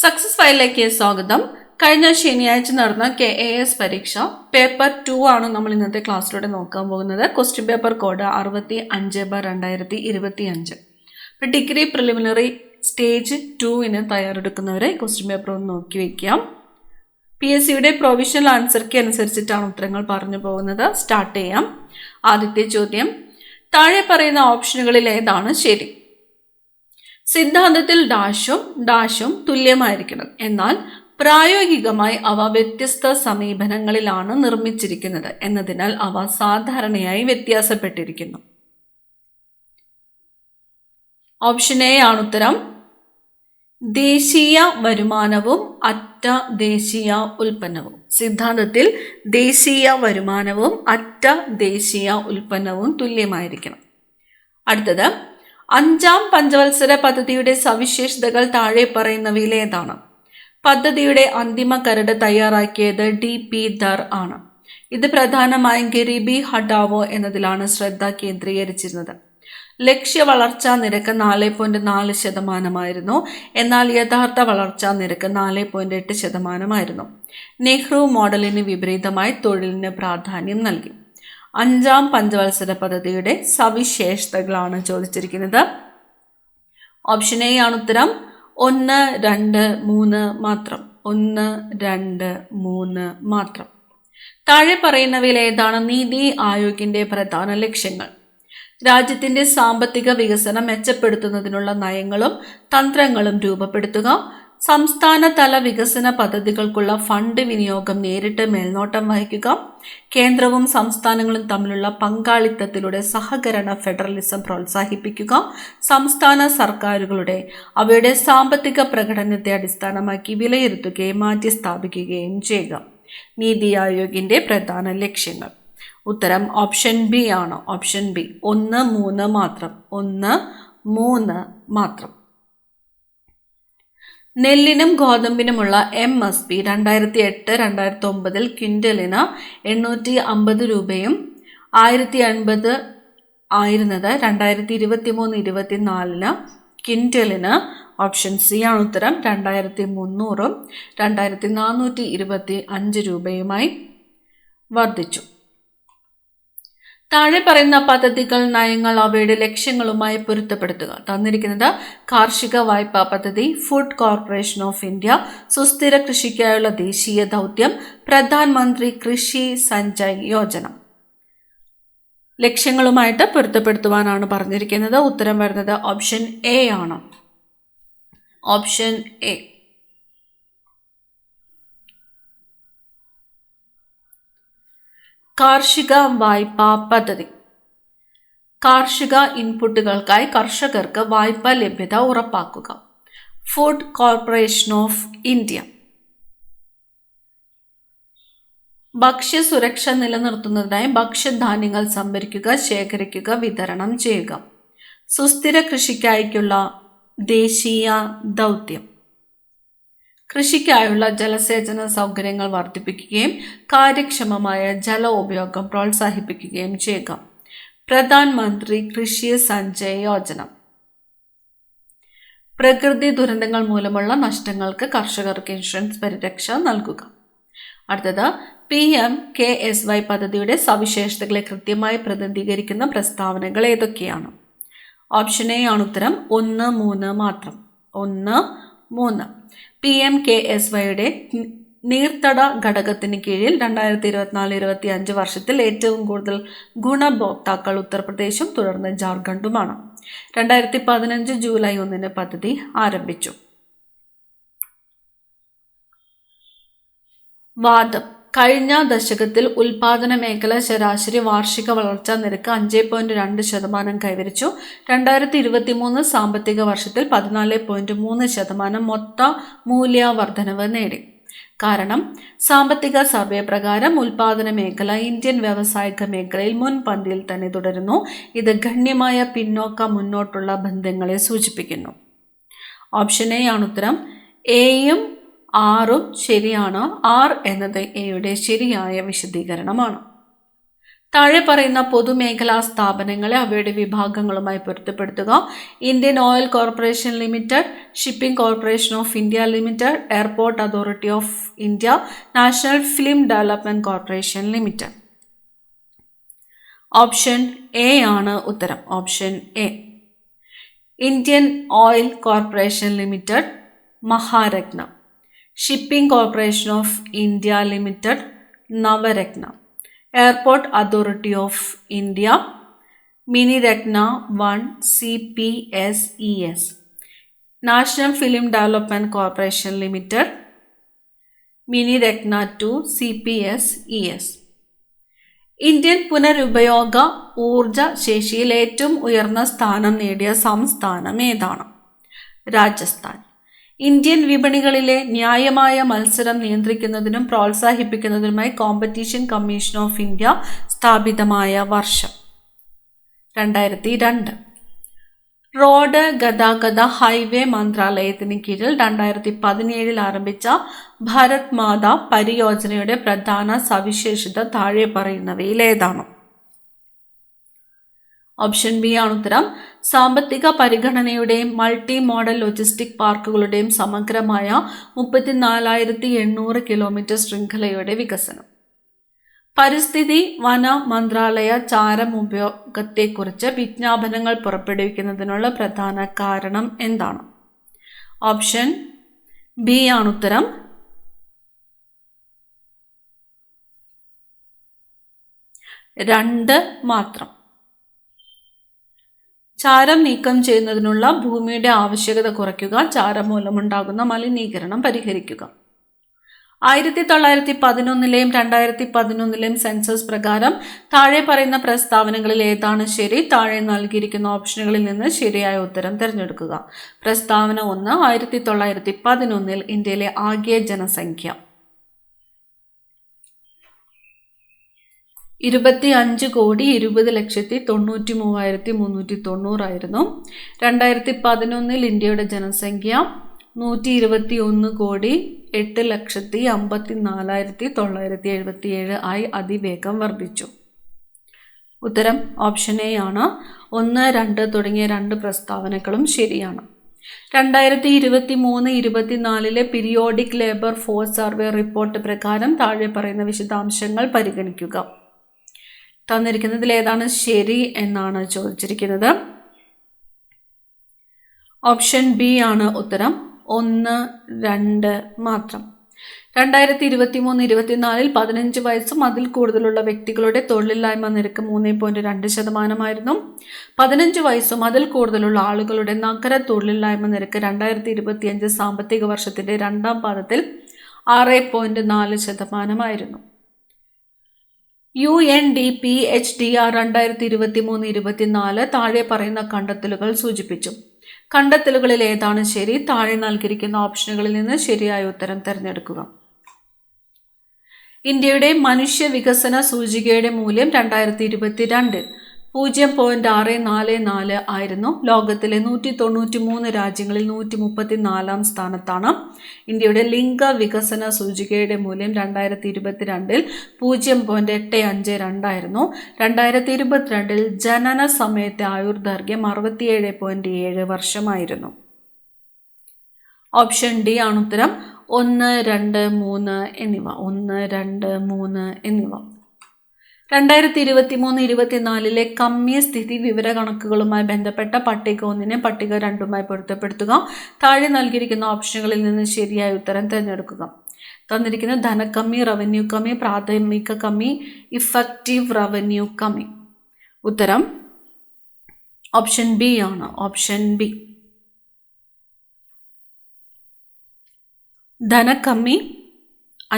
Success ഫയലിലേക്ക് സ്വാഗതം. കഴിഞ്ഞ ശനിയാഴ്ച നടന്ന KAS പരീക്ഷ പേപ്പർ 2 ആണ് നമ്മൾ ഇന്നത്തെ ക്ലാസ്സിലൂടെ നോക്കാൻ പോകുന്നത്. Question paper code 65/2025. ഇപ്പം ഡിഗ്രി പ്രിലിമിനറി സ്റ്റേജ് 2 തയ്യാറെടുക്കുന്നവരെ ക്വസ്റ്റ്യൻ പേപ്പർ ഒന്ന് നോക്കി വയ്ക്കാം. PSCയുടെ പ്രൊവിഷണൽ ആൻസർ കീ അനുസരിച്ചിട്ടാണ് ഉത്തരങ്ങൾ പറഞ്ഞു പോകുന്നത്. സ്റ്റാർട്ട് ചെയ്യാം. ആദ്യത്തെ ചോദ്യം, താഴെ പറയുന്ന ഓപ്ഷനുകളിൽ ഏതാണ് ശരി? സിദ്ധാന്തത്തിൽ ഡാഷും തുല്യമായിരിക്കണം, എന്നാൽ പ്രായോഗികമായി അവ വ്യത്യസ്ത സമീപനങ്ങളിലാണ് നിർമ്മിച്ചിരിക്കുന്നത് എന്നതിനാൽ അവ സാധാരണയായി വ്യത്യാസപ്പെട്ടിരിക്കുന്നു. ഓപ്ഷൻ എ ആണ് ഉത്തരം. ദേശീയ വരുമാനവും അറ്റ ദേശീയ ഉൽപ്പന്നവും. സിദ്ധാന്തത്തിൽ ദേശീയ വരുമാനവും അറ്റ ദേശീയ ഉൽപ്പന്നവും തുല്യമായിരിക്കണം. അടുത്തത്, 5ാം പഞ്ചവത്സര പദ്ധതിയുടെ സവിശേഷതകൾ താഴെ പറയുന്നവയിൽ ഏതാണ്? പദ്ധതിയുടെ അന്തിമ കരട് തയ്യാറാക്കിയത് DP ധർ ആണ്. ഇത് പ്രധാനമായും ഗരീബി ഹഠാവോ എന്നതിലാണ് ശ്രദ്ധ കേന്ദ്രീകരിച്ചിരുന്നത്. ലക്ഷ്യ വളർച്ചാ നിരക്ക് 4.4%, എന്നാൽ യഥാർത്ഥ വളർച്ചാ നിരക്ക് 4.8%. നെഹ്റു മോഡലിന് വിപരീതമായി തൊഴിലിന് പ്രാധാന്യം നൽകി. 5ാം പഞ്ചവത്സര പദ്ധതിയുടെ സവിശേഷതകളാണ് ചോദിച്ചിരിക്കുന്നത്. ഓപ്ഷൻ എ ആണ് ഉത്തരം. 1, 2, 3 മാത്രം. 1, 2, 3 മാത്രം. താഴെ പറയുന്നവയിൽ ഏതാണ് നീതി ആയോഗിന്റെ പ്രധാന ലക്ഷ്യങ്ങൾ? രാജ്യത്തിന്റെ സാമ്പത്തിക വികസനം മെച്ചപ്പെടുത്തുന്നതിനുള്ള നയങ്ങളും തന്ത്രങ്ങളും രൂപപ്പെടുത്തുക, സംസ്ഥാന തല വികസന പദ്ധതികൾക്കുള്ള ഫണ്ട് വിനിയോഗം നേരിട്ട് മേൽനോട്ടം വഹിക്കുക, കേന്ദ്രവും സംസ്ഥാനങ്ങളും തമ്മിലുള്ള പങ്കാളിത്തത്തിലൂടെ സഹകരണ ഫെഡറലിസം പ്രോത്സാഹിപ്പിക്കുക, സംസ്ഥാന സർക്കാരുകളുടെ അവയുടെ സാമ്പത്തിക പ്രകടനത്തെ അടിസ്ഥാനമാക്കി വിലയിരുത്തുകയും മാറ്റിസ്ഥാപിക്കുകയും ചെയ്യുക. നീതി ആയോഗിന്റെ പ്രധാന ലക്ഷ്യങ്ങൾ. ഉത്തരം ഓപ്ഷൻ ബി ആണ്. Option B. 1, 3 മാത്രം. 1, 3 മാത്രം. നെല്ലിനും ഗോതമ്പിനുമുള്ള MSP 2008-2009 ക്വിൻ്റലിന് 850 രൂപയും 1050 ആയിരുന്നത് 2023-24 ക്വിൻ്റലിന് ഓപ്ഷൻ സി ആണ് ഉത്തരം 2300-ഉം 2425 രൂപയുമായി വർദ്ധിച്ചു. താഴെ പറയുന്ന പദ്ധതികൾ, നയങ്ങൾ അവയുടെ ലക്ഷ്യങ്ങളുമായി പൊരുത്തപ്പെടുത്തുക. തന്നിരിക്കുന്നത് കാർഷിക വായ്പാ പദ്ധതി, ഫുഡ് കോർപ്പറേഷൻ ഓഫ് ഇന്ത്യ, സുസ്ഥിര കൃഷിക്കായുള്ള ദേശീയ ദൗത്യം, പ്രധാനമന്ത്രി കൃഷി സഞ്ജയ് യോജന. ലക്ഷ്യങ്ങളുമായിട്ട് പൊരുത്തപ്പെടുത്തുവാനാണ് പറഞ്ഞിരിക്കുന്നത്. ഉത്തരം വരുന്നത് ഓപ്ഷൻ എ ആണ്. Option A. കാർഷിക വായ്പാ പദ്ധതി. കാർഷിക ഇൻപുട്ടുകൾക്കായി കർഷകർക്ക് വായ്പാ ലഭ്യത ഉറപ്പാക്കുക. Food Corporation of India. ഭക്ഷ്യസുരക്ഷ നിലനിർത്തുന്നതിനായി ഭക്ഷ്യധാന്യങ്ങൾ സംഭരിക്കുക, ശേഖരിക്കുക, വിതരണം ചെയ്യുക. സുസ്ഥിര കൃഷിക്കായുള്ള ദേശീയ ദൗത്യം. കൃഷിക്കായുള്ള ജലസേചന സൗകര്യങ്ങൾ വർദ്ധിപ്പിക്കുകയും കാര്യക്ഷമമായ ജല ഉപയോഗം പ്രോത്സാഹിപ്പിക്കുകയും ചെയ്യുക. പ്രധാനമന്ത്രി കൃഷി സഞ്ജയ് യോജന. പ്രകൃതി ദുരന്തങ്ങൾ മൂലമുള്ള നഷ്ടങ്ങൾക്ക് കർഷകർക്ക് ഇൻഷുറൻസ് പരിരക്ഷ നൽകുക. അടുത്തത്, PMKSY പദ്ധതിയുടെ സവിശേഷതകളെ കൃത്യമായി പ്രതിനിധീകരിക്കുന്ന പ്രസ്താവനകൾ ഏതൊക്കെയാണ്? ഓപ്ഷൻ എ ആണ് ഉത്തരം. 1, 3 മാത്രം. 1, 3. PMKSYയുടെ നീർത്തട ഘടകത്തിന് കീഴിൽ 2024-25 വർഷത്തിൽ ഏറ്റവും കൂടുതൽ ഗുണഭോക്താക്കൾ ഉത്തർപ്രദേശും തുടർന്ന് ജാർഖണ്ഡുമാണ്. 2015 ജൂലൈ 1 പദ്ധതി ആരംഭിച്ചു. വാദം. കഴിഞ്ഞ ദശകത്തിൽ ഉൽപാദന മേഖല ശരാശരി വാർഷിക വളർച്ചാ നിരക്ക് 5.2% കൈവരിച്ചു. 2023 സാമ്പത്തിക വർഷത്തിൽ 14.3% മൊത്ത മൂല്യവർദ്ധനവ് നേടി. കാരണം, സാമ്പത്തിക സർവേ പ്രകാരം ഉൽപാദന മേഖല ഇന്ത്യൻ വ്യാവസായിക മേഖലയിൽ മുൻപന്തിയിൽ തന്നെ തുടരുന്നു. ഇത് ഗണ്യമായ പിന്നോക്ക മുന്നോട്ടുള്ള ബന്ധങ്ങളെ സൂചിപ്പിക്കുന്നു. ഓപ്ഷൻ എ ആണ് ഉത്തരം. എയും 6ഉം ശരിയാണ്. 6 എന്നത് എയുടെ ശരിയായ വിശദീകരണമാണ്. താഴെ പറയുന്ന പൊതുമേഖലാ സ്ഥാപനങ്ങളെ അവയുടെ വിഭാഗങ്ങളുമായി പൊരുത്തപ്പെടുത്തുക. Indian Oil Corporation Limited, Shipping Corporation of India Limited, Airport Authority of India, National Film Development Corporation Limited. Option A ആണ് ഉത്തരം. Option A. Indian Oil Corporation Limited, Maharatna. Shipping Corporation of India Limited, Navratna. Airport Authority of India, Miniratna 1 CPSES. National Film Development Corporation Limited, Miniratna 2 CPSES. Indian പുനരുപയോഗ ഊർജ ശേഷിയിൽ ഏറ്റവും ഉയർന്ന സ്ഥാനം നേടിയ സംസ്ഥാനം ഏതാണ്? രാജസ്ഥാൻ. ഇന്ത്യൻ വിപണികളിലെ ന്യായമായ മത്സരം നിയന്ത്രിക്കുന്നതിനും പ്രോത്സാഹിപ്പിക്കുന്നതിനുമായി കോമ്പറ്റീഷൻ കമ്മീഷൻ ഓഫ് ഇന്ത്യ സ്ഥാപിതമായ വർഷം 2002. റോഡ് ഗതാഗത ഹൈവേ മന്ത്രാലയത്തിന് കീഴിൽ 2017 ആരംഭിച്ച ഭാരത് മാതാ പരിയോജനയുടെ പ്രധാന സവിശേഷത താഴെ പറയുന്നവയിൽ ഏതാണ്? ഓപ്ഷൻ ബി ആണ് ഉത്തരം. സാമ്പത്തിക പരിഗണനയുടെയും മൾട്ടി മോഡൽ ലോജിസ്റ്റിക് പാർക്കുകളുടെയും സമഗ്രമായ 34,800 കിലോമീറ്റർ ശൃംഖലയുടെ വികസനം. പരിസ്ഥിതി വന മന്ത്രാലയ ചാരം ഉപയോഗത്തെക്കുറിച്ച് വിജ്ഞാപനങ്ങൾ പുറപ്പെടുവിക്കുന്നതിനുള്ള പ്രധാന കാരണം എന്താണ്? ഓപ്ഷൻ ബി ആണ് ഉത്തരം. രണ്ട് മാത്രം. ചാരം നീക്കം ചെയ്യുന്നതിനുള്ള ഭൂമിയുടെ ആവശ്യകത കുറയ്ക്കുക, ചാരം മൂലമുണ്ടാകുന്ന മലിനീകരണം പരിഹരിക്കുക. 1911 2011 സെൻസസ് പ്രകാരം താഴെ പറയുന്ന പ്രസ്താവനകളിൽ ഏതാണ് ശരി? താഴെ നൽകിയിരിക്കുന്ന ഓപ്ഷനുകളിൽ നിന്ന് ശരിയായ ഉത്തരം തിരഞ്ഞെടുക്കുക. പ്രസ്താവന 1. 1911 ഇന്ത്യയിലെ ആകെ ജനസംഖ്യ 25,20,93,390 ആയിരുന്നു. 2011 ഇന്ത്യയുടെ ജനസംഖ്യ 121,08,54,977 ആയി അതിവേഗം വർദ്ധിച്ചു. ഉത്തരം ഓപ്ഷൻ എ ആണ്. 1, 2 തുടങ്ങിയ രണ്ട് പ്രസ്താവനകളും ശരിയാണ്. 2023-24 periodic labour force survey report പ്രകാരം താഴെ പറയുന്ന വിശദാംശങ്ങൾ പരിഗണിക്കുക. തന്നിരിക്കുന്നതിൽ ഏതാണ് ശരി എന്നാണ് ചോദിച്ചിരിക്കുന്നത്. ഓപ്ഷൻ ബി ആണ് ഉത്തരം. 1, 2 മാത്രം. 2023-24 15 വയസ്സും അതിൽ കൂടുതലുള്ള വ്യക്തികളുടെ തൊഴിലില്ലായ്മ നിരക്ക് 3.2%. 15 വയസ്സും അതിൽ കൂടുതലുള്ള ആളുകളുടെ നഗര തൊഴിലില്ലായ്മ നിരക്ക് 2025 സാമ്പത്തിക വർഷത്തിന്റെ രണ്ടാം പാദത്തിൽ 6.4%. UNDP-HDR 2023-24 താഴെ പറയുന്ന കണ്ടെത്തലുകൾ സൂചിപ്പിച്ചു. കണ്ടെത്തലുകളിൽ ഏതാണ് ശരി? താഴെ നൽകിയിരിക്കുന്ന ഓപ്ഷനുകളിൽ നിന്ന് ശരിയായ ഉത്തരം തിരഞ്ഞെടുക്കുക. ഇന്ത്യയുടെ മനുഷ്യ വികസന സൂചികയുടെ മൂല്യം 2022 0.644 ആയിരുന്നു. ലോകത്തിലെ 193 രാജ്യങ്ങളിൽ 134 സ്ഥാനത്താണ്. ഇന്ത്യയുടെ ലിംഗ വികസന സൂചികയുടെ മൂല്യം 2022 0.852 ആയിരുന്നു. 2022 ജനന സമയത്തെ ആയുർദൈർഘ്യം 67.7 വർഷമായിരുന്നു. ഓപ്ഷൻ ഡി ആണ് ഉത്തരം. 1, 2, 3 എന്നിവ. 1, 2, 3 എന്നിവ. 2023-24 കമ്മി സ്ഥിതി വിവര കണക്കുകളുമായി ബന്ധപ്പെട്ട പട്ടിക 1 പട്ടിക 2 പൊരുത്തപ്പെടുത്തുക. താഴെ നൽകിയിരിക്കുന്ന ഓപ്ഷനുകളിൽ നിന്ന് ശരിയായ ഉത്തരം തിരഞ്ഞെടുക്കുക. തന്നിരിക്കുന്ന ധനക്കമ്മി, റവന്യൂ കമ്മി, പ്രാഥമിക കമ്മി, ഇഫക്റ്റീവ് റവന്യൂ കമ്മി. ഉത്തരം ഓപ്ഷൻ ബി ആണ്. Option B. ധനക്കമ്മി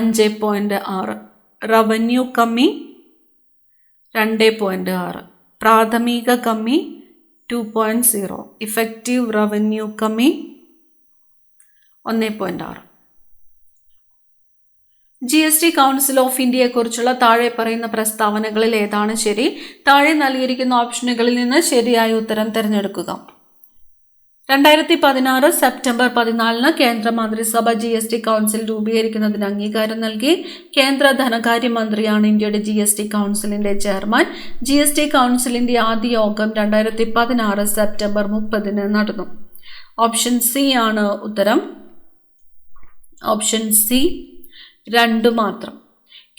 5.6, റവന്യൂ കമ്മി 2.6, പ്രാഥമിക കമ്മി 2.0, ഇഫക്റ്റീവ് റവന്യൂ കമ്മി 1.6. GST കൗൺസിൽ ഓഫ് ഇന്ത്യയെക്കുറിച്ചുള്ള താഴെ പറയുന്ന പ്രസ്താവനകളിൽ ഏതാണ് ശരി? താഴെ നൽകിയിരിക്കുന്ന ഓപ്ഷനുകളിൽ നിന്ന് ശരിയായ ഉത്തരം തിരഞ്ഞെടുക്കുക. 2016 സെപ്റ്റംബർ 14 കേന്ദ്ര മന്ത്രിസഭ GST കൗൺസിൽ രൂപീകരിക്കുന്നതിന് അംഗീകാരം നൽകി. കേന്ദ്ര ധനകാര്യമന്ത്രിയാണ് ഇന്ത്യയുടെ GST കൗൺസിലിന്റെ ചെയർമാൻ. GST കൗൺസിലിന്റെ ആദ്യ യോഗം 2016 സെപ്റ്റംബർ 30 നടന്നു. ഓപ്ഷൻ സി ആണ് ഉത്തരം. ഓപ്ഷൻ സി 2 മാത്രം.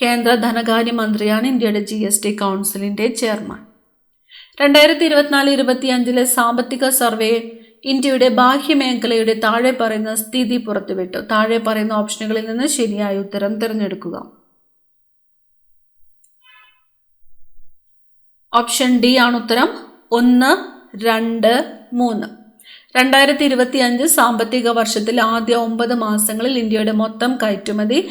കേന്ദ്ര ധനകാര്യമന്ത്രിയാണ് ഇന്ത്യയുടെ GST കൗൺസിലിന്റെ ചെയർമാൻ. 2024-25 സാമ്പത്തിക സർവേ ഇന്ത്യയുടെ ബാഹ്യമേഖലയുടെ താഴെ പറയുന്ന സ്ഥിതി പുറത്തുവിട്ടു. താഴെ പറയുന്ന ഓപ്ഷനുകളിൽ നിന്ന് ശരിയായ ഉത്തരം തിരഞ്ഞെടുക്കുക. ഓപ്ഷൻ ഡി ആണ് ഉത്തരം. 1, 2, 3. 2025 സാമ്പത്തിക വർഷത്തിൽ ആദ്യ 9 മാസങ്ങളിൽ ഇന്ത്യയുടെ മൊത്തം കയറ്റുമതി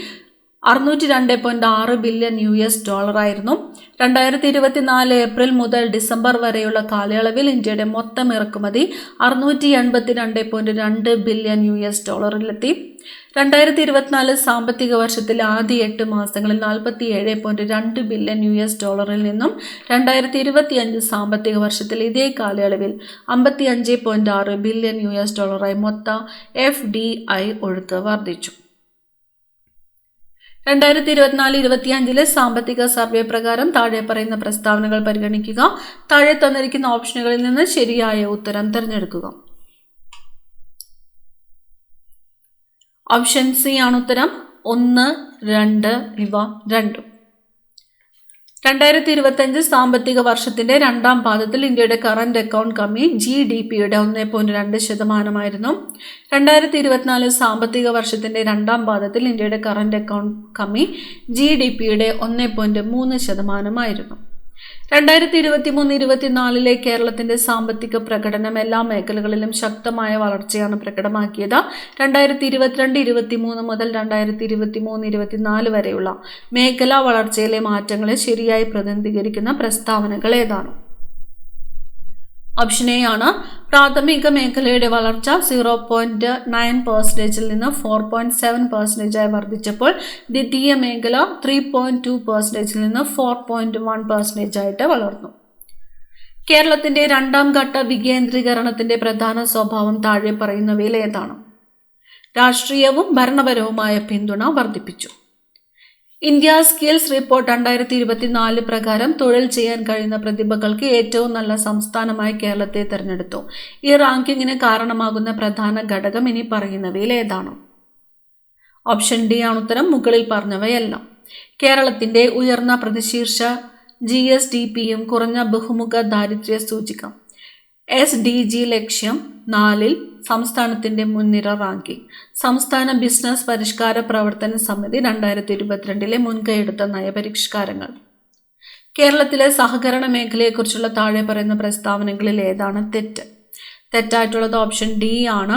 $602.6 ബില്യൺ ആയിരുന്നു. 2024 ഏപ്രിൽ മുതൽ ഡിസംബർ വരെയുള്ള കാലയളവിൽ ഇന്ത്യയുടെ മൊത്തം ഇറക്കുമതി $682.2 ബില്യൺ ലെത്തി. 2024 സാമ്പത്തിക വർഷത്തിൽ ആദ്യ 8 മാസങ്ങളിൽ $47.2 ബില്യൺ നിന്നും 2025 സാമ്പത്തിക വർഷത്തിൽ ഇതേ കാലയളവിൽ $55.6 ബില്യൺ മൊത്തം FDI ഒഴുക്ക് വർദ്ധിച്ചു. 2024-25 സാമ്പത്തിക സർവേ പ്രകാരം താഴെ പറയുന്ന പ്രസ്താവനകൾ പരിഗണിക്കുക. താഴെ തന്നിരിക്കുന്ന ഓപ്ഷനുകളിൽ നിന്ന് ശരിയായ ഉത്തരം തിരഞ്ഞെടുക്കുക. ഓപ്ഷൻ സി ആണ് ഉത്തരം. 1, 2 ഇവ രണ്ടും. 2025 സാമ്പത്തിക വർഷത്തിന്റെ രണ്ടാം പാദത്തിൽ ഇന്ത്യയുടെ കറന്റ് അക്കൗണ്ട് കമ്മി GDPയുടെ 1.2%. 2024 സാമ്പത്തിക വർഷത്തിന്റെ രണ്ടാം പാദത്തിൽ ഇന്ത്യയുടെ കറന്റ് അക്കൗണ്ട് കമ്മി GDPയുടെ 1.3%. 2023-24 കേരളത്തിന്റെ സാമ്പത്തിക പ്രകടനം എല്ലാ മേഖലകളിലും ശക്തമായ വളർച്ചയാണ് പ്രകടമാക്കിയത്. 2022-23 മുതൽ 2023-24 വരെയുള്ള മേഖലാ വളർച്ചയിലെ മാറ്റങ്ങളെ ശരിയായി പ്രതിനിധീകരിക്കുന്ന പ്രസ്താവനകൾ ഏതാണ്? ഓപ്ഷൻ എ ആണ്. പ്രാഥമിക മേഖലയുടെ വളർച്ച 0.9% നിന്ന് 4.7% വർദ്ധിച്ചപ്പോൾ ദ്വിതീയ മേഖല 3.2% നിന്ന് 4.1% ആയിട്ട് വളർന്നു. കേരളത്തിന്റെ രണ്ടാം ഘട്ട വികേന്ദ്രീകരണത്തിന്റെ പ്രധാന സ്വഭാവം താഴെ പറയുന്നവയിൽ ഏതാണ്? രാഷ്ട്രീയവും ഭരണപരവുമായ പിന്തുണ വർദ്ധിപ്പിച്ചു. ഇന്ത്യ സ്കിൽസ് റിപ്പോർട്ട് 2024 പ്രകാരം തൊഴിൽ ചെയ്യാൻ കഴിയുന്ന പ്രതിഭകൾക്ക് ഏറ്റവും നല്ല സംസ്ഥാനമായി കേരളത്തെ തെരഞ്ഞെടുത്തു. ഈ റാങ്കിങ്ങിന് കാരണമാകുന്ന പ്രധാന ഘടകം ഇനി പറയുന്നവയിൽ ഏതാണ്? ഓപ്ഷൻ ഡി ആണ് ഉത്തരം. മുകളിൽ പറഞ്ഞവയെല്ലാം. കേരളത്തിന്റെ ഉയർന്ന പ്രതിശീർഷ GSDPയും കുറഞ്ഞ ബഹുമുഖ ദാരിദ്ര്യ സൂചിക SDG ലക്ഷ്യം 4 സംസ്ഥാനത്തിന്റെ മുൻനിര റാങ്കിംഗ്. സംസ്ഥാന ബിസിനസ് പരിഷ്കാര പ്രവർത്തന സമിതി 2022 മുൻകൈയെടുത്ത നയപരിഷ്കാരങ്ങൾ. കേരളത്തിലെ സഹകരണ മേഖലയെക്കുറിച്ചുള്ള താഴെ പറയുന്ന പ്രസ്താവനകളിൽ ഏതാണ് തെറ്റ്? തെറ്റായിട്ടുള്ളത് ഓപ്ഷൻ ഡി ആണ്.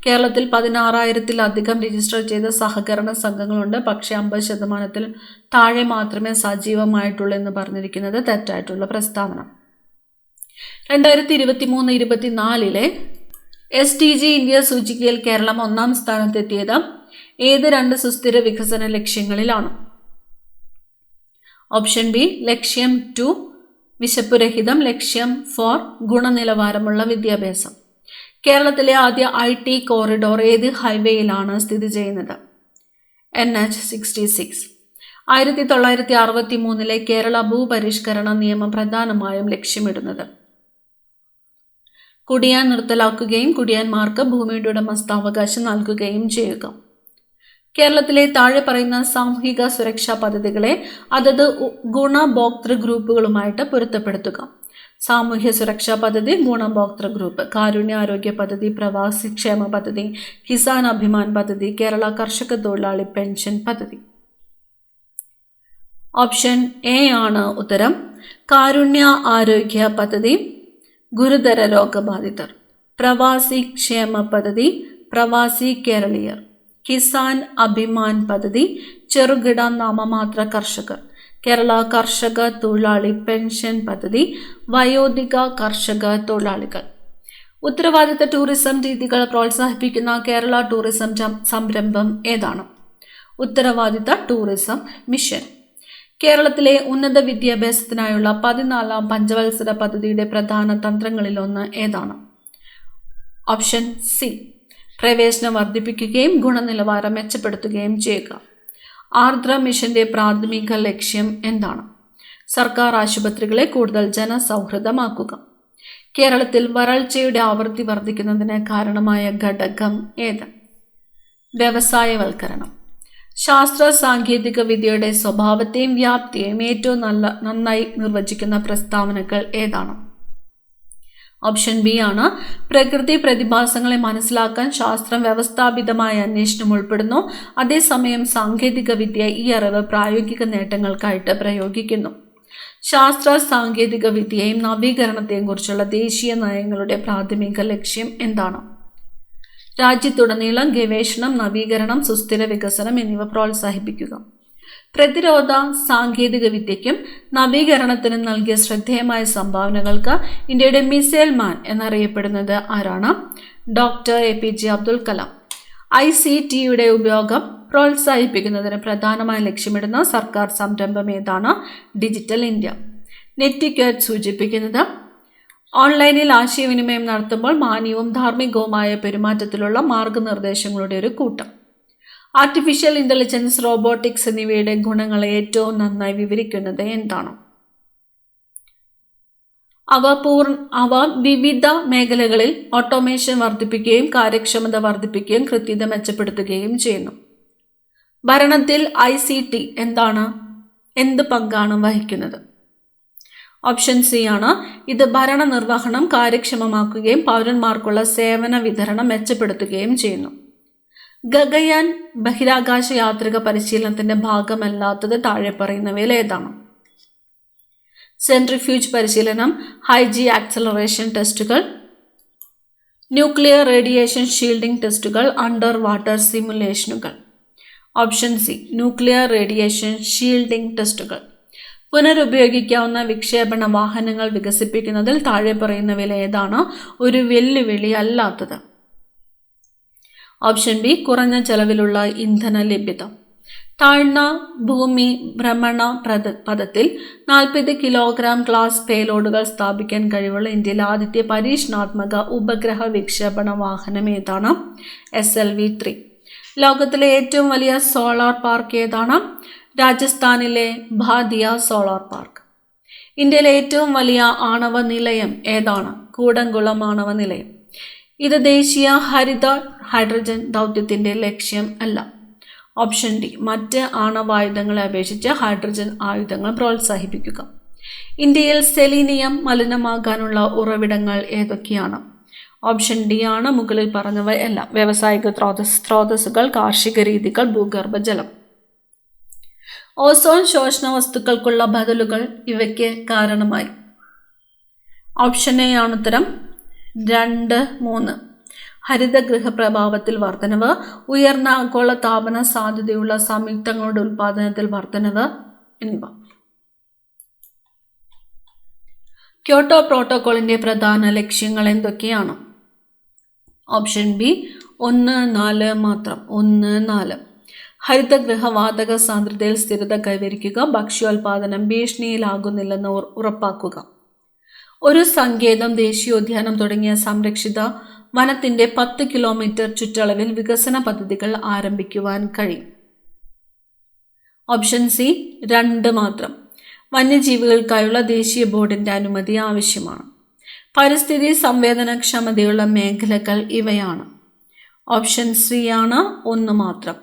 കേരളത്തിൽ 16,000-ലധികം രജിസ്റ്റർ ചെയ്ത സഹകരണ സംഘങ്ങളുണ്ട്. പക്ഷേ 50% താഴെ മാത്രമേ സജീവമായിട്ടുള്ളൂ എന്ന് പറഞ്ഞിരിക്കുന്നത് തെറ്റായിട്ടുള്ള പ്രസ്താവന. 2023-24 SDG ഇന്ത്യ സൂചികയിൽ കേരളം 1-ാം സ്ഥാനത്തെത്തിയത് ഏത് 2 സുസ്ഥിര വികസന ലക്ഷ്യങ്ങളിലാണ്? ഓപ്ഷൻ ബി ലക്ഷ്യം 2 വിശപ്പുരഹിതം, ലക്ഷ്യം 4 ഗുണനിലവാരമുള്ള വിദ്യാഭ്യാസം. കേരളത്തിലെ ആദ്യ IT കോറിഡോർ ഏത് ഹൈവേയിലാണ് സ്ഥിതി ചെയ്യുന്നത്? NH-66. 1963 കേരള ഭൂപരിഷ്കരണ നിയമം പ്രധാനമായും ലക്ഷ്യമിടുന്നത് കുടിയാൻ നിർത്തലാക്കുകയും കുടിയാന്മാർക്ക് ഭൂമിയുടെ ഉടമസ്ഥാവകാശം നൽകുകയും ചെയ്യുക. കേരളത്തിലെ താഴെ പറയുന്ന സാമൂഹിക സുരക്ഷാ പദ്ധതികളെ അതത് ഗുണഭോക്തൃ ഗ്രൂപ്പുകളുമായിട്ട് പൊരുത്തപ്പെടുത്തുക. സാമൂഹ്യ സുരക്ഷാ പദ്ധതി, ഗുണഭോക്തൃ ഗ്രൂപ്പ്. കാരുണ്യ ആരോഗ്യ പദ്ധതി, പ്രവാസി ക്ഷേമ പദ്ധതി, കിസാൻ അഭിമാൻ പദ്ധതി, കേരള കർഷക തൊഴിലാളി പെൻഷൻ പദ്ധതി. ഓപ്ഷൻ എ ആണ് ഉത്തരം. കാരുണ്യ ആരോഗ്യ പദ്ധതി ഗുരുതര രോഗബാധിതർ, പ്രവാസി ക്ഷേമ പദ്ധതി പ്രവാസി കേരളീയർ, കിസാൻ അഭിമാൻ പദ്ധതി ചെറുകിട നാമമാത്ര കർഷകർ, കേരള കർഷക തൊഴിലാളി പെൻഷൻ പദ്ധതി വയോധിക കർഷക തൊഴിലാളികൾ. ഉത്തരവാദിത്ത ടൂറിസം രീതികൾ പ്രോത്സാഹിപ്പിക്കുന്ന കേരള ടൂറിസം സംരംഭം ഏതാണ്? ഉത്തരവാദിത്ത ടൂറിസം മിഷൻ. കേരളത്തിലെ ഉന്നത വിദ്യാഭ്യാസത്തിനായുള്ള 14-ാം പഞ്ചവത്സര പദ്ധതിയുടെ പ്രധാന തന്ത്രങ്ങളിലൊന്ന് ഏതാണ്? ഓപ്ഷൻ സി പ്രവേശനം വർദ്ധിപ്പിക്കുകയും ഗുണനിലവാരം മെച്ചപ്പെടുത്തുകയും ചെയ്യുക. ആർദ്ര മിഷന്റെ പ്രാഥമിക ലക്ഷ്യം എന്താണ്? സർക്കാർ ആശുപത്രികളെ കൂടുതൽ ജനസൗഹൃദമാക്കുക. കേരളത്തിൽ വരൾച്ചയുടെ ആവൃത്തി വർദ്ധിക്കുന്നതിന് കാരണമായ ഘടകം ഏത്? വ്യവസായവൽക്കരണം. ശാസ്ത്ര സാങ്കേതിക വിദ്യയുടെ സ്വഭാവത്തെയും വ്യാപ്തിയെയും ഏറ്റവും നന്നായി നിർവചിക്കുന്ന പ്രസ്താവനകൾ ഏതാണ്? ഓപ്ഷൻ ബി ആണ്. പ്രകൃതി പ്രതിഭാസങ്ങളെ മനസ്സിലാക്കാൻ ശാസ്ത്രം വ്യവസ്ഥാപിതമായ അന്വേഷണം ഉൾപ്പെടുന്നു. അതേസമയം സാങ്കേതിക വിദ്യ ഈ അറിവ് പ്രായോഗിക നേട്ടങ്ങൾക്കായിട്ട് പ്രയോഗിക്കുന്നു. ശാസ്ത്ര സാങ്കേതിക വിദ്യയും നവീകരണത്തെയും കുറിച്ചുള്ള ദേശീയ നയങ്ങളുടെ പ്രാഥമിക ലക്ഷ്യം എന്താണ്? രാജ്യത്തുടനീളം ഗവേഷണം, നവീകരണം, സുസ്ഥിര വികസനം എന്നിവ പ്രോത്സാഹിപ്പിക്കുക. പ്രതിരോധ സാങ്കേതിക വിദ്യയ്ക്കും നവീകരണത്തിനും നൽകിയ ശ്രദ്ധേയമായ സംഭാവനകൾക്ക് ഇന്ത്യയുടെ മിസൈൽ മാൻ എന്നറിയപ്പെടുന്നത് ആരാണ്? Doctor APJ Abdul Kalam. ICTയുടെ ഉപയോഗം പ്രോത്സാഹിപ്പിക്കുന്നതിന് പ്രധാനമായി ലക്ഷ്യമിടുന്ന സർക്കാർ സംരംഭം ഏതാണ്? Digital India. നെറ്റിക്വറ്റ് സൂചിപ്പിക്കുന്നത് ഓൺലൈനിൽ ആശയവിനിമയം നടത്തുമ്പോൾ മാന്യവും ധാർമ്മികവുമായ പെരുമാറ്റത്തിലുള്ള മാർഗനിർദ്ദേശങ്ങളുടെ ഒരു കൂട്ടം. ആർട്ടിഫിഷ്യൽ ഇന്റലിജൻസ്, റോബോട്ടിക്സ് എന്നിവയുടെ ഗുണങ്ങളെ ഏറ്റവും നന്നായി വിവരിക്കുന്നത് എന്താണ്? അവ വിവിധ മേഖലകളിൽ ഓട്ടോമേഷൻ വർദ്ധിപ്പിക്കുകയും കാര്യക്ഷമത വർദ്ധിപ്പിക്കുകയും കൃത്യത മെച്ചപ്പെടുത്തുകയും ചെയ്യുന്നു. ഭരണത്തിൽ ICT എന്ത് പങ്കാണ് വഹിക്കുന്നത്? ഓപ്ഷൻ സി ആണ്. ഇത് ഭരണ നിർവഹണം കാര്യക്ഷമമാക്കുകയും പൗരന്മാർക്കുള്ള സേവന വിതരണം മെച്ചപ്പെടുത്തുകയും ചെയ്യുന്നു. ഗഗയാൻ ബഹിരാകാശ യാത്രിക പരിശീലനത്തിന്റെ ഭാഗമല്ലാത്തത് താഴെ പറയുന്നവയിൽ ഏതാണ്? സെൻട്രിഫ്യൂജ് പരിശീലനം, ഹൈജി ആക്സലറേഷൻ ടെസ്റ്റുകൾ, ന്യൂക്ലിയർ റേഡിയേഷൻ ഷീൽഡിംഗ് ടെസ്റ്റുകൾ, അണ്ടർ വാട്ടർ സിമുലേഷനുകൾ. Option C nuclear radiation shielding ടെസ്റ്റുകൾ. പുനരുപയോഗിക്കാവുന്ന വിക്ഷേപണ വാഹനങ്ങൾ വികസിപ്പിക്കുന്നതിൽ താഴെ പറയുന്നവയിൽ ഏതാണ് ഒരു വെല്ലുവിളി അല്ലാത്തത്? ഓപ്ഷൻ ബി കുറഞ്ഞ ചെലവിലുള്ള ഇന്ധന ലഭ്യത. താഴ്ന്ന ഭൂമി ഭ്രമണ പഥത്തിൽ 40 കിലോഗ്രാം ക്ലാസ് പേലോഡുകൾ സ്ഥാപിക്കാൻ കഴിവുള്ള ഇന്ത്യയിലെ ആദ്യത്തെ പരീക്ഷണാത്മക ഉപഗ്രഹ വിക്ഷേപണ വാഹനം ഏതാണ്? SLV-3. ലോകത്തിലെ ഏറ്റവും വലിയ സോളാർ പാർക്ക് ഏതാണ്? രാജസ്ഥാനിലെ ഭാദിയ സോളാർ പാർക്ക്. ഇന്ത്യയിലെ ഏറ്റവും വലിയ ആണവ നിലയം ഏതാണ്? കൂടംകുളം ആണവ നിലയം. ഇത് ദേശീയ ഹരിത ഹൈഡ്രജൻ ദൗത്യത്തിന്റെ ലക്ഷ്യം അല്ല. ഓപ്ഷൻ ഡി മറ്റ് ആണവായുധങ്ങളെ അപേക്ഷിച്ച് ഹൈഡ്രജൻ ആയുധങ്ങൾ പ്രോത്സാഹിപ്പിക്കുക. ഇന്ത്യയിൽ സെലീനിയം മലിനമാകാനുള്ള ഉറവിടങ്ങൾ ഏതൊക്കെയാണ്? ഓപ്ഷൻ ഡി ആണ് മുകളിൽ പറഞ്ഞവ എല്ലാം. വ്യാവസായിക സ്രോതസ്സുകൾ, കാർഷിക രീതികൾ, ഭൂഗർഭജലം. ഓസോൺ ശോഷണ വസ്തുക്കൾക്കുള്ള ബദലുകൾ ഇവയ്ക്ക് കാരണമായി. ഓപ്ഷൻ എ ആണ് ഉത്തരം. 2, 3. ഹരിതഗൃഹ പ്രഭാവത്തിൽ വർധനവ്, ഉയർന്ന ആഗോള താപന സാധ്യതയുള്ള സംയുക്തങ്ങളുടെ ഉൽപാദനത്തിൽ വർധനവ് എന്നിവ. ക്യോട്ടോ പ്രോട്ടോക്കോളിന്റെ പ്രധാന ലക്ഷ്യങ്ങൾ എന്തൊക്കെയാണ്? ഓപ്ഷൻ ബി 1, 4 മാത്രം. 1, 4. ഹരിതഗൃഹ വാതക സാന്ദ്രതയിൽ സ്ഥിരത കൈവരിക്കുക, ഭക്ഷ്യോൽപാദനം ഭീഷണിയിലാകുന്നില്ലെന്ന് ഉറപ്പാക്കുക. ഒരു സങ്കേതം, ദേശീയോദ്യാനം തുടങ്ങിയ സംരക്ഷിത വനത്തിന്റെ 10 കിലോമീറ്റർ ചുറ്റളവിൽ വികസന പദ്ധതികൾ ആരംഭിക്കുവാൻ കഴിയും. ഓപ്ഷൻ സി 2 മാത്രം. വന്യജീവികൾക്കായുള്ള ദേശീയ ബോർഡിന്റെ അനുമതി ആവശ്യമാണ്. പരിസ്ഥിതി സംവേദനക്ഷമതയുള്ള മേഖലകൾ ഇവയാണ്. ഓപ്ഷൻ സി ആണ് 1 മാത്രം.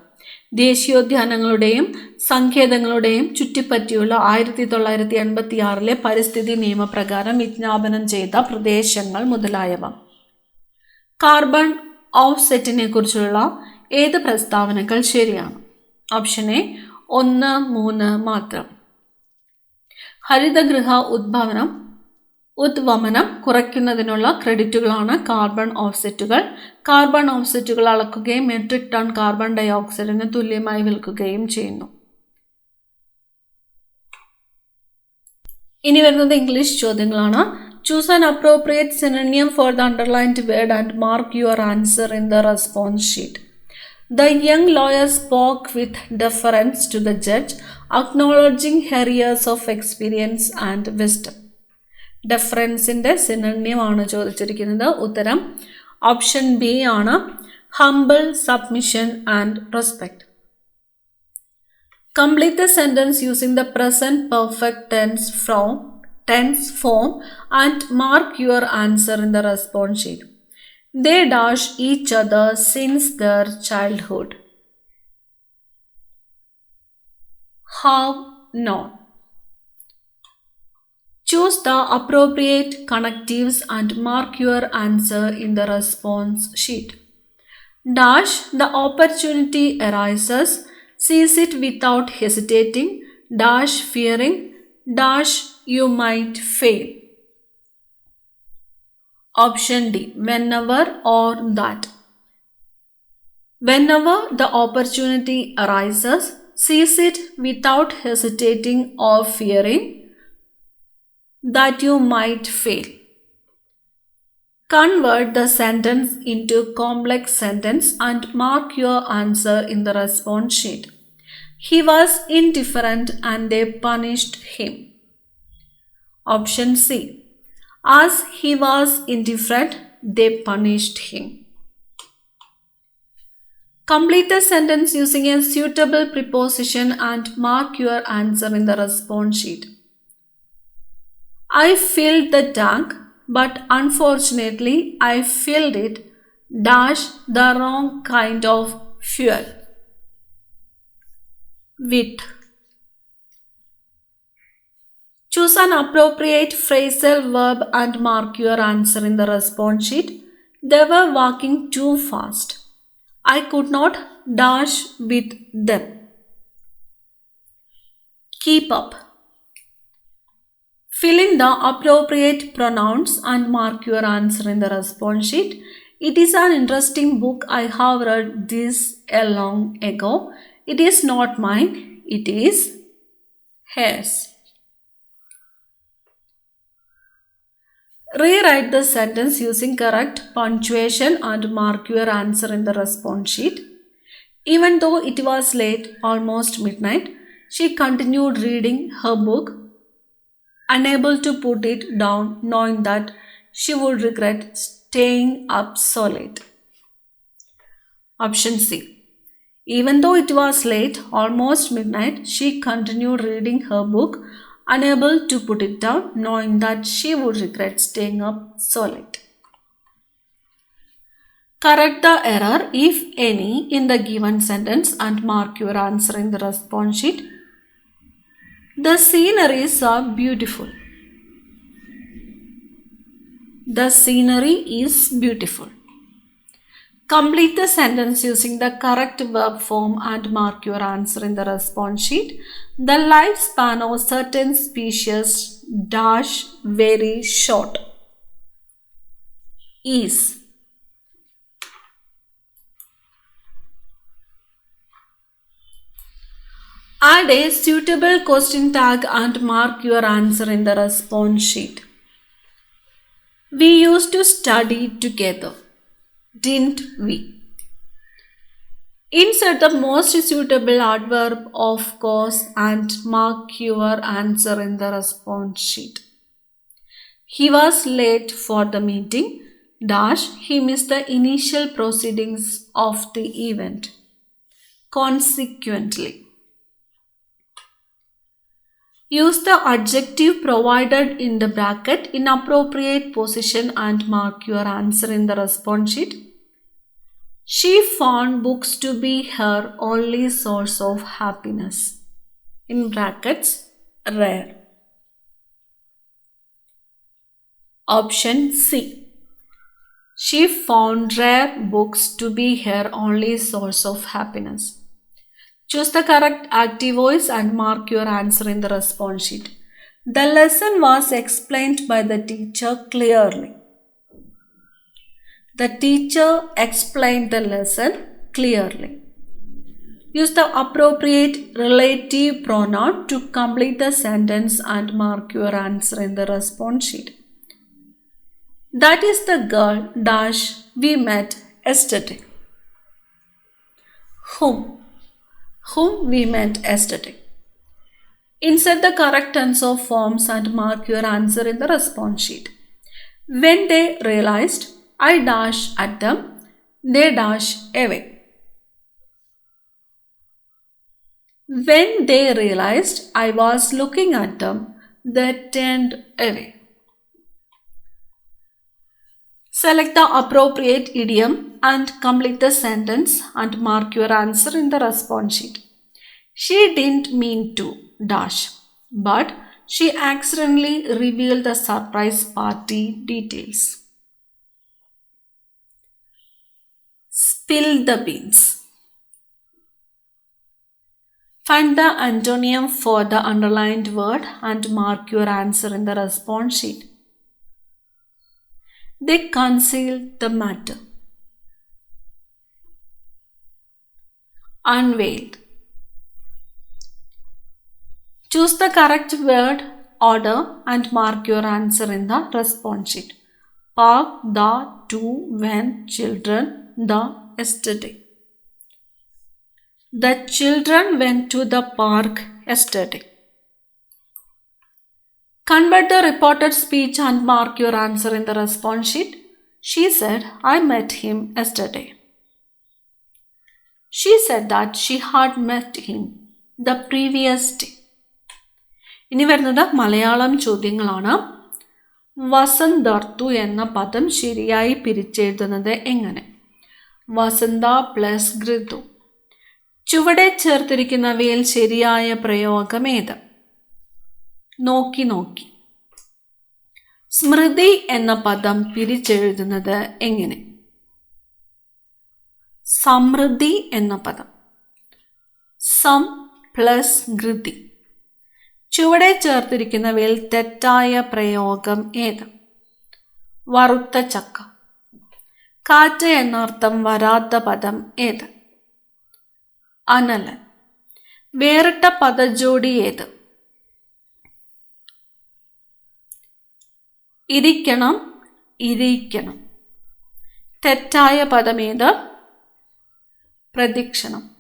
ദേശീയോദ്യാനങ്ങളുടെയും സങ്കേതങ്ങളുടെയും ചുറ്റിപ്പറ്റിയുള്ള 1986 പരിസ്ഥിതി നിയമപ്രകാരം വിജ്ഞാപനം ചെയ്ത പ്രദേശങ്ങൾ മുതലായവ. കാർബൺ ഓഫ്സെറ്റിനെ കുറിച്ചുള്ള ഏത് പ്രസ്താവനകൾ ശരിയാണ്? ഓപ്ഷൻ എ 1, 3 മാത്രം. ഹരിതഗൃഹ ഉദ്വമനം കുറയ്ക്കുന്നതിനുള്ള ക്രെഡിറ്റുകളാണ് കാർബൺ ഓഫ്സെറ്റുകൾ. കാർബൺ ഓഫ്സെറ്റുകൾ അളക്കുകയും മെട്രിക് ടൺ കാർബൺ ഡൈ ഓക്സൈഡിന് തുല്യമായി വിൽക്കുകയും ചെയ്യുന്നു. ഇനി വരുന്നത് ഇംഗ്ലീഷ് ചോദ്യങ്ങളാണ്. Choose an appropriate synonym for the underlined word and mark your answer in the response sheet. The young lawyer spoke with deference to the judge, acknowledging her years of experience and wisdom. ഡെഫറൻസിന്റെ synonym ആണ് ചോദിച്ചിരിക്കുന്നത്. ഉത്തരം option B ആണ് humble, submission and respect. Complete the sentence using the present perfect tense form and mark your answer in the response sheet. They dash each other since their childhood. Have not. Choose the appropriate connectives and mark your answer in the response sheet. Dash, the opportunity arises. Seize it without hesitating. Dash, fearing. Dash, you might fail. Option D, whenever or that. Whenever the opportunity arises, seize it without hesitating or fearing that you might fail. Convert the sentence into complex sentence and mark your answer in the response sheet. He was indifferent and they punished him. Option C. As he was indifferent, they punished him. Complete the sentence using a suitable preposition and mark your answer in the response sheet. I filled the tank, but unfortunately I filled it dash the wrong kind of fuel. With. Choose an appropriate phrasal verb and mark your answer in the response sheet. They were walking too fast. I could not dash with them. Keep up. Fill in the appropriate pronouns and mark your answer in the response sheet. It is an interesting book. I have read this a long ago. It is not mine. It is hers. Rewrite the sentence using correct punctuation and mark your answer in the response sheet. Even though it was late, almost midnight, she continued reading her book, unable to put it down, knowing that she would regret staying up so late. Option C. Even though it was late, almost midnight, she continued reading her book, unable to put it down, knowing that she would regret staying up so late. Correct the error, if any, in the given sentence and mark your answer in the response sheet. The sceneries are beautiful. The scenery is beautiful. Complete the sentence using the correct verb form and mark your answer in the response sheet. The lifespan of certain species dash very short. Is. Add a suitable question tag and mark your answer in the response sheet. We used to study together, didn't we? Insert the most suitable adverb of course and mark your answer in the response sheet. He was late for the meeting, dash, he missed the initial proceedings of the event. Consequently. Use the adjective provided in the bracket in appropriate position and mark your answer in the response sheet. She found books to be her only source of happiness. In brackets, rare. Option C. She found rare books to be her only source of happiness. Choose the correct active voice and mark your answer in the response sheet. The lesson was explained by the teacher clearly. The teacher explained the lesson clearly. Use the appropriate relative pronoun to complete the sentence and mark your answer in the response sheet. That is the girl dash we met yesterday. Whom we met yesterday. Insert the correct tense of forms and mark your answer in the response sheet. When they realized, I dash at them. They dash away. When they realized I was looking at them, they turned away. Select the appropriate idiom and complete the sentence and mark your answer in the response sheet. She didn't mean to dash, but she accidentally revealed the surprise party details. Spill the beans. Find the antonym for the underlined word and mark your answer in the response sheet. They concealed the matter. Unveiled. Choose the correct word order and mark your answer in the response sheet. Park, the, to, when, children, the, yesterday. The children went to the park yesterday. Convert the reported speech and mark your answer in the response sheet. She said, I met him yesterday. She said that she had met him the previous day. ഇനി വരുന്നത് മലയാളം ചോദ്യങ്ങളാണ്. വസന്തർത്തു എന്ന പദം ശരിയായി പിരിച്ചെഴുതുന്നത് എങ്ങനെ? വസന്ത plus ഋതു. ചുവടെ ചേർത്തിരിക്കുന്നവയിൽ ശരിയായ പ്രയോഗം ഏത്? നോക്കി നോക്കി. സ്മൃതി എന്ന പദം പിരിച്ചെഴുതുന്നത് എങ്ങനെ? സമൃദ്ധി എന്ന പദം. സം പ്ലസ് ഘൃതി. ചുവടെ ചേർത്തിരിക്കുന്നവയിൽ തെറ്റായ പ്രയോഗം ഏത്? വറുത്ത ചക്ക. കാറ്റ് എന്നർത്ഥം വരാത്ത പദം ഏത്? അനലൻ. വേറിട്ട പദജോടി ഏത്? ഇരിക്കണം, ഇരിക്കണം. തെറ്റായ പദമേത്? പ്രദക്ഷിണം.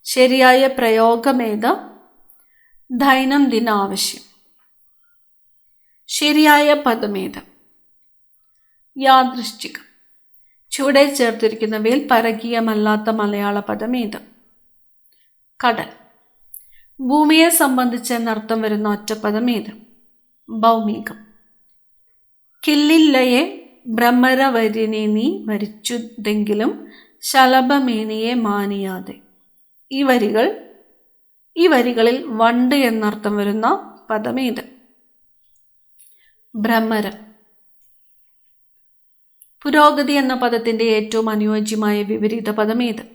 ശരിയായ പ്രയോഗമേത്? ദൈനംദിന ആവശ്യം. ശരിയായ പദമേത്? യാദൃശ്ചികം. ചുവടെ ചേർത്തിരിക്കുന്നവയിൽ പരകീയമല്ലാത്ത മലയാള പദമേത്? കടൽ. ഭൂമിയെ സംബന്ധിച്ച് എന്നർത്ഥം വരുന്ന ഒറ്റപ്പദമേത്? ഭൗമികം. കില്ലില്ലയെ ഭ്രമരവര്യനെ നീ വരിച്ചതെങ്കിലും ശലഭമേനിയെ മാനിയാതെ. ഈ വരികളിൽ വണ്ട് എന്നർത്ഥം വരുന്ന പദമേത്? ഭ്രമരം. പുരോഗതി എന്ന പദത്തിന്റെ ഏറ്റവും അനുയോജ്യമായ വിപരീത പദമേത്?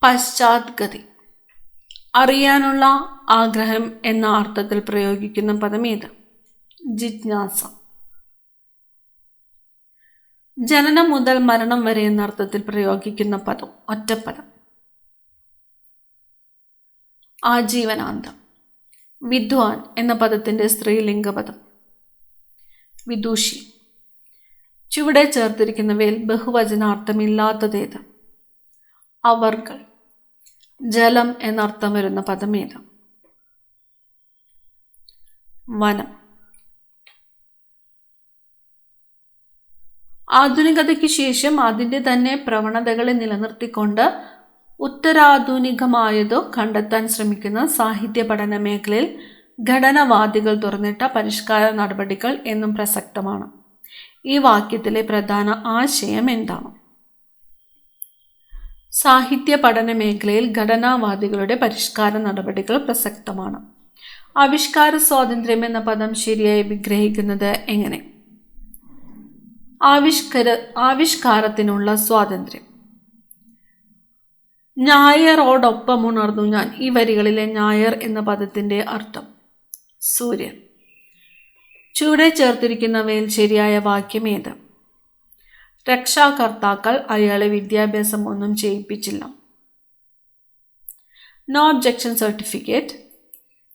പശ്ചാത്ഗതി. അറിയാനുള്ള ആഗ്രഹം എന്ന അർത്ഥത്തിൽ പ്രയോഗിക്കുന്ന പദമേത്? ജിജ്ഞാസ. ജനനം മുതൽ മരണം വരെ എന്ന അർത്ഥത്തിൽ പ്രയോഗിക്കുന്ന പദം ഒറ്റപ്പദം? ആജീവനാന്തം. വിദ്വാൻ എന്ന പദത്തിന്റെ സ്ത്രീലിംഗ പദം? വിദൂഷി. ചുവടെ ചേർത്തിരിക്കുന്നവയിൽ ബഹുവചനാർത്ഥമില്ലാത്തതേത്? അവർകൾ. ജലം എന്നർത്ഥം വരുന്ന പദമേത്? വനം. ആധുനികതയ്ക്ക് ശേഷം അതിൻ്റെ തന്നെ പ്രവണതകളെ നിലനിർത്തിക്കൊണ്ട് ഉത്തരാധുനികമായതോ കണ്ടെത്താൻ ശ്രമിക്കുന്ന സാഹിത്യ പഠന മേഖലയിൽ ഘടനവാദികൾ തുറന്നിട്ട പരിഷ്കാര നടപടികൾ എന്നും പ്രസക്തമാണ്. ഈ വാക്യത്തിലെ പ്രധാന ആശയം എന്താണ്? സാഹിത്യ പഠന മേഖലയിൽ ഘടനാവാദികളുടെ പരിഷ്കാര നടപടികൾ പ്രസക്തമാണ്. ആവിഷ്കാര സ്വാതന്ത്ര്യം എന്ന പദം ശരിയായി വിഗ്രഹിക്കുന്നത് എങ്ങനെ? ആവിഷ്കാരത്തിനുള്ള സ്വാതന്ത്ര്യം. ഞായറോടൊപ്പമുണർന്നു ഞാൻ. ഈ വരികളിലെ ഞായർ എന്ന പദത്തിന്റെ അർത്ഥം? സൂര്യൻ. ചുവടെ ചേർത്തിരിക്കുന്നവയിൽ ശരിയായ വാക്യം ഏത്? രക്ഷാകർത്താക്കൾ അയാളെ വിദ്യാഭ്യാസം ഒന്നും ചെയ്യിപ്പിച്ചില്ല. നോ ഒബ്ജക്ഷൻ സർട്ടിഫിക്കറ്റ്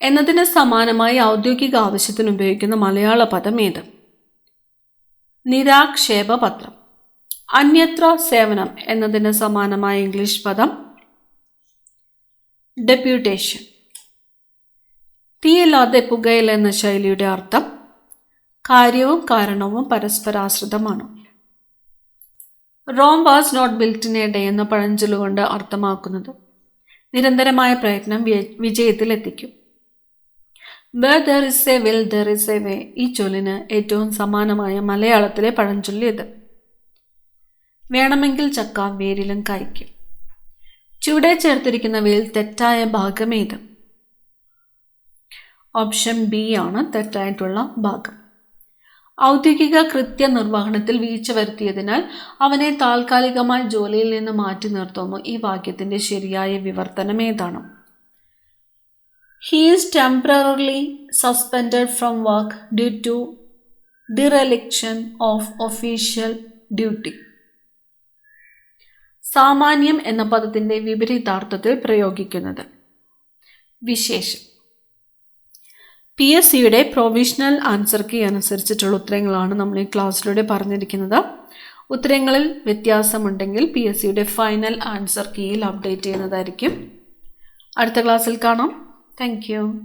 എന്നതിന് സമാനമായി ഔദ്യോഗിക ആവശ്യത്തിന് ഉപയോഗിക്കുന്ന മലയാള പദം ഏത്? നിരാക്ഷേപ പത്രം. അന്യത്ര സേവനം എന്നതിന് സമാനമായ ഇംഗ്ലീഷ് പദം? ഡെപ്യൂട്ടേഷൻ. തീയില്ലാതെ പുകയില എന്ന ശൈലിയുടെ അർത്ഥം? കാര്യവും കാരണവും പരസ്പരാശ്രിതമാണ്. Rome was not built in a day എന്ന പഴഞ്ചൊല്ലുകൊണ്ട് അർത്ഥമാക്കുന്നത് നിരന്തരമായ പ്രയത്നം വിജയത്തിൽ എത്തിക്കും. Where there is a will there is a way, ഈ ചൊല്ലിന് ഏറ്റവും സമാനമായ മലയാളത്തിലെ പഴഞ്ചൊല്ല് ഇത്. വേണമെങ്കിൽ ചക്ക വേരിലും കായ്ക്കും. ചുവടെ ചേർത്തിരിക്കുന്നവയിൽ തെറ്റായ ഭാഗം ഏത്? ഓപ്ഷൻ ബി ആണ് തെറ്റായിട്ടുള്ള ഭാഗം. ഔദ്യോഗിക കൃത്യനിർവഹണത്തിൽ വീഴ്ച വരുത്തിയതിനാൽ അവനെ താൽക്കാലികമായി ജോലിയിൽ നിന്ന് മാറ്റി നിർത്തുന്നു. ഈ വാക്യത്തിന്റെ ശരിയായ വിവർത്തനം ഏതാണ്? He is temporarily suspended from work due to dereliction of official duty. സാമാന്യം എന്ന പദത്തിന്റെ വിപരീതാർത്ഥത്തിൽ പ്രയോഗിക്കുന്നത് വിശേഷം. PSCയുടെ പ്രൊവിഷണൽ ആൻസർ കീ അനുസരിച്ചിട്ടുള്ള ഉത്തരങ്ങളാണ് നമ്മൾ ഈ ക്ലാസ്സിലൂടെ പറഞ്ഞിരിക്കുന്നത്. ഉത്തരങ്ങളിൽ വ്യത്യാസമുണ്ടെങ്കിൽ PSCയുടെ ഫൈനൽ ആൻസർ കീയിൽ അപ്ഡേറ്റ് ചെയ്യുന്നതായിരിക്കും. അടുത്ത ക്ലാസ്സിൽ കാണാം. Thank you.